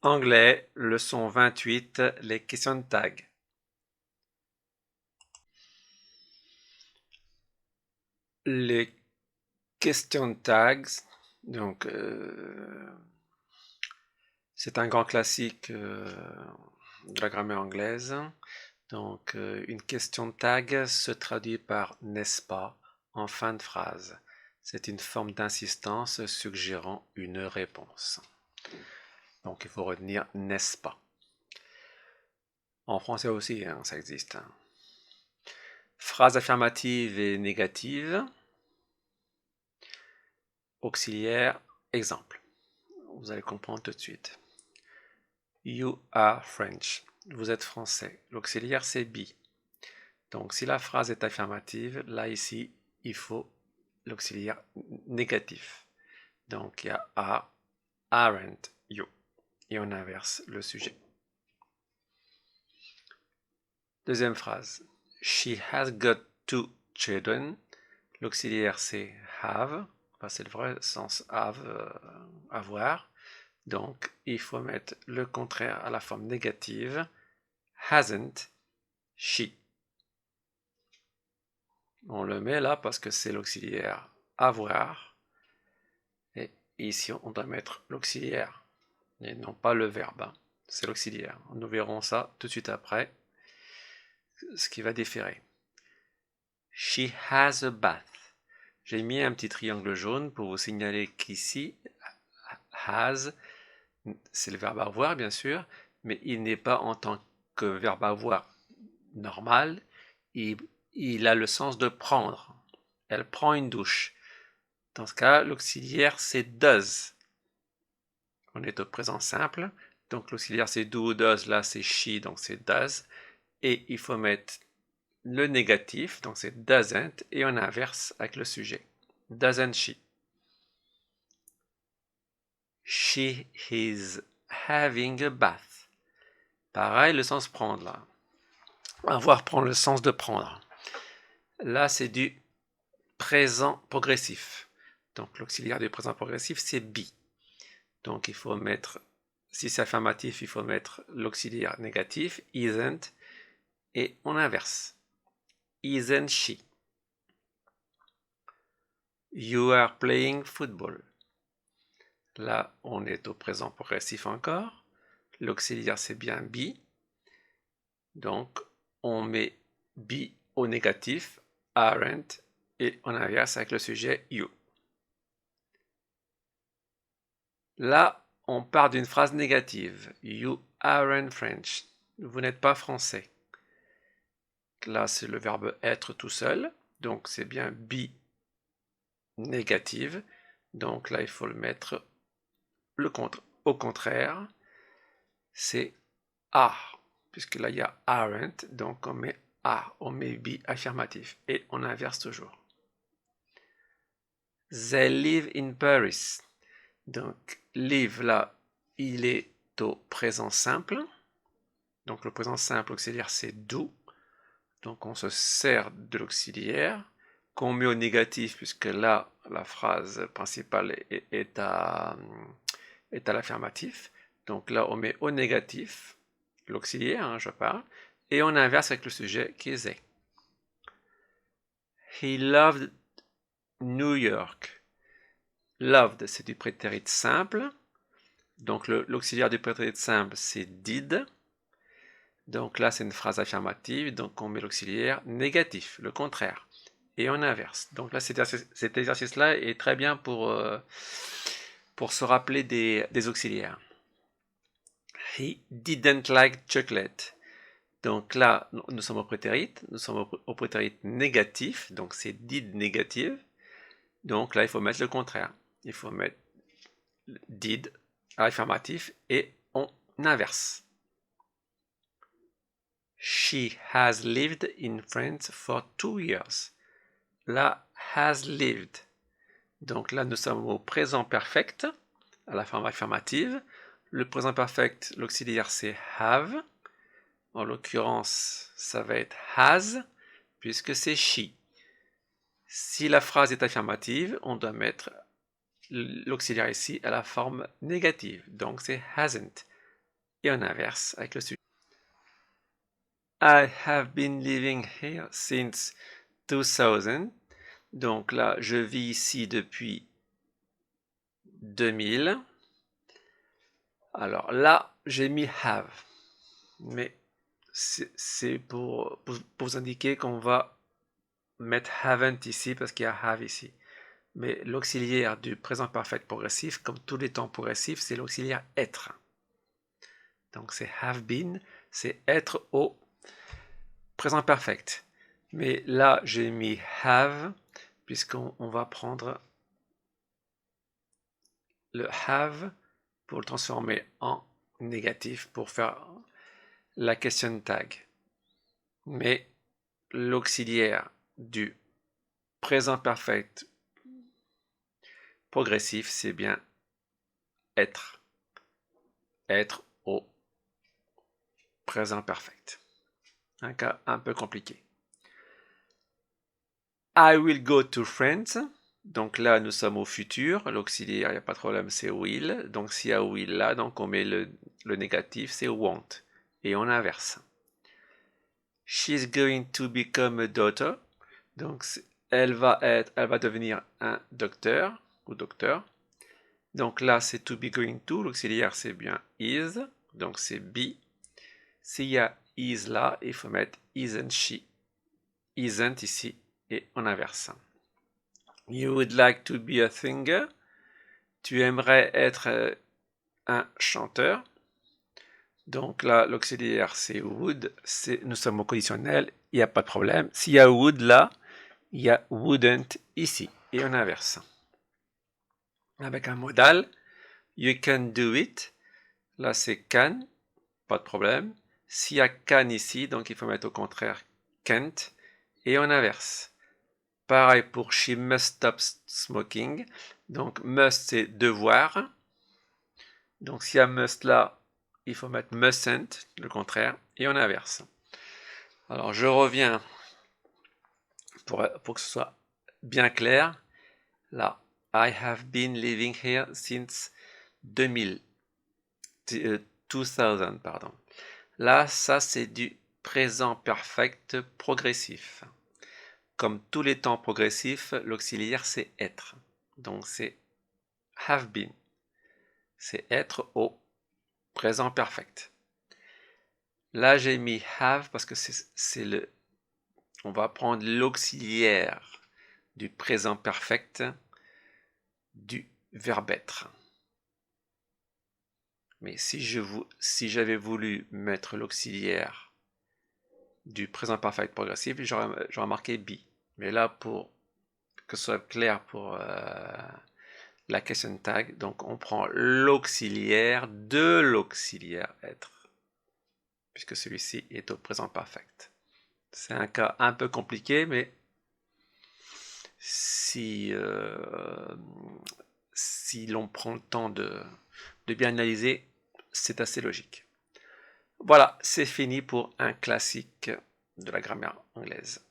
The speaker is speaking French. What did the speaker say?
Anglais, leçon 28, les questions de tag. Les questions de tags, donc c'est un grand classique de la grammaire anglaise. Donc une question de tag se traduit par n'est-ce pas en fin de phrase. C'est une forme d'insistance suggérant une réponse. Donc il faut retenir n'est-ce pas. En français aussi, hein, ça existe. Phrase affirmative et négative. Auxiliaire, exemple. Vous allez comprendre tout de suite. You are French. Vous êtes français. L'auxiliaire, c'est be. Donc, si la phrase est affirmative, là, ici, il faut l'auxiliaire négatif. Donc, il y a aren't you. Et on inverse le sujet. Deuxième phrase. She has got 2 children. L'auxiliaire, c'est have. Enfin, c'est le vrai sens have, avoir. Donc, il faut mettre le contraire à la forme négative. Hasn't she. On le met là parce que c'est l'auxiliaire avoir. Et ici, on doit mettre l'auxiliaire. Et non pas le verbe. Hein. C'est l'auxiliaire. Nous verrons ça tout de suite après. Ce qui va différer. She has a bath. J'ai mis un petit triangle jaune pour vous signaler qu'ici, has, c'est le verbe avoir bien sûr, mais il n'est pas en tant que verbe avoir normal, il a le sens de prendre. Elle prend une douche. Dans ce cas, l'auxiliaire c'est does. On est au présent simple, donc l'auxiliaire c'est do ou does, là c'est she, donc c'est does. Et il faut mettre le négatif, donc c'est doesn't, et on inverse avec le sujet. Doesn't she? She is having a bath. Pareil, le sens prendre là. Avoir prend le sens de prendre. Là, c'est du présent progressif. Donc, l'auxiliaire du présent progressif, c'est be. Donc, il faut mettre, si c'est affirmatif, il faut mettre l'auxiliaire négatif, isn't, et on inverse. Isn't she? You are playing football. Là, on est au présent progressif encore. L'auxiliaire, c'est bien be. Donc, on met be au négatif, aren't, et on inverse avec le sujet you. Là, on part d'une phrase négative. You aren't French. Vous n'êtes pas français. Là, c'est le verbe être tout seul. Donc, c'est bien be négative. Donc là, il faut le mettre au contraire. C'est are. Puisque là, il y a aren't. Donc, on met are. On met be affirmatif. Et on inverse toujours. They live in Paris. Donc, live, là, il est au présent simple. Donc, le présent simple auxiliaire, c'est do. Donc, on se sert de l'auxiliaire qu'on met au négatif, puisque là, la phrase principale est à l'affirmatif. Donc là, on met au négatif l'auxiliaire, hein, je parle, et on inverse avec le sujet qui est they. He loved New York. Loved, c'est du prétérit simple. Donc l'auxiliaire du prétérit simple, c'est did. Donc là, c'est une phrase affirmative, donc on met l'auxiliaire négatif, le contraire. Et on inverse. Donc là, cet exercice-là est très bien pour se rappeler des auxiliaires. He didn't like chocolate. Donc là, nous sommes au prétérit, nous sommes au prétérit négatif, donc c'est did négative. Donc là, il faut mettre le contraire. Il faut mettre did à l'affirmatif et on inverse. She has lived in France for 2 years. Là, has lived. Donc là, nous sommes au présent perfect, à la forme affirmative. Le présent perfect, l'auxiliaire, c'est have. En l'occurrence, ça va être has, puisque c'est she. Si la phrase est affirmative, on doit mettre l'auxiliaire ici à la forme négative. Donc c'est hasn't. et on inverse avec le sujet. I have been living here since 2000. Donc là, je vis ici depuis 2000. Alors là, j'ai mis have. Mais c'est pour vous indiquer qu'on va mettre haven't ici parce qu'il y a have ici. Mais l'auxiliaire du présent parfait progressif, comme tous les temps progressifs, c'est l'auxiliaire être. Donc c'est have been, c'est être au présent perfect. Mais là, j'ai mis have, puisqu'on va prendre le have pour le transformer en négatif pour faire la question tag. Mais l'auxiliaire du présent perfect progressif, c'est bien être. Être au présent perfect. Un cas un peu compliqué. I will go to France. Donc là, nous sommes au futur. L'auxiliaire, il n'y a pas de problème, c'est will. Donc s'il y a will là, donc on met le négatif, c'est won't. Et on inverse. She's going to become a doctor. Donc elle va devenir un docteur ou docteur. Donc là, c'est to be going to. L'auxiliaire, c'est bien is. Donc c'est be. S'il y a is là, il faut mettre isn't she. Isn't ici et on inverse. You would like to be a singer. Tu aimerais être un chanteur. Donc là, l'auxiliaire, c'est would. Nous sommes au conditionnel, il n'y a pas de problème. S'il y a would là, il y a wouldn't ici. Et on inverse. Avec un modal, you can do it. Là, c'est can, pas de problème. S'il y a can ici, donc il faut mettre au contraire can't. Et on inverse. Pareil pour she must stop smoking. Donc must, c'est devoir. Donc s'il y a must là, il faut mettre mustn't, le contraire, et on inverse. Alors je reviens pour que ce soit bien clair. Là, I have been living here since 2000. 2000, pardon. Là, ça c'est du présent perfect progressif. Comme tous les temps progressifs, l'auxiliaire c'est être. Donc c'est have been. C'est être au présent perfect. Là, j'ai mis have parce que c'est le... On va prendre l'auxiliaire du présent perfect du verbe être. Mais si j'avais voulu mettre l'auxiliaire du présent perfect progressif, j'aurais marqué be. Mais là, pour que ce soit clair pour la question tag, donc on prend l'auxiliaire de l'auxiliaire être, puisque celui-ci est au présent perfect. C'est un cas un peu compliqué, mais si l'on prend le temps de bien analyser, c'est assez logique. Voilà, c'est fini pour un classique de la grammaire anglaise.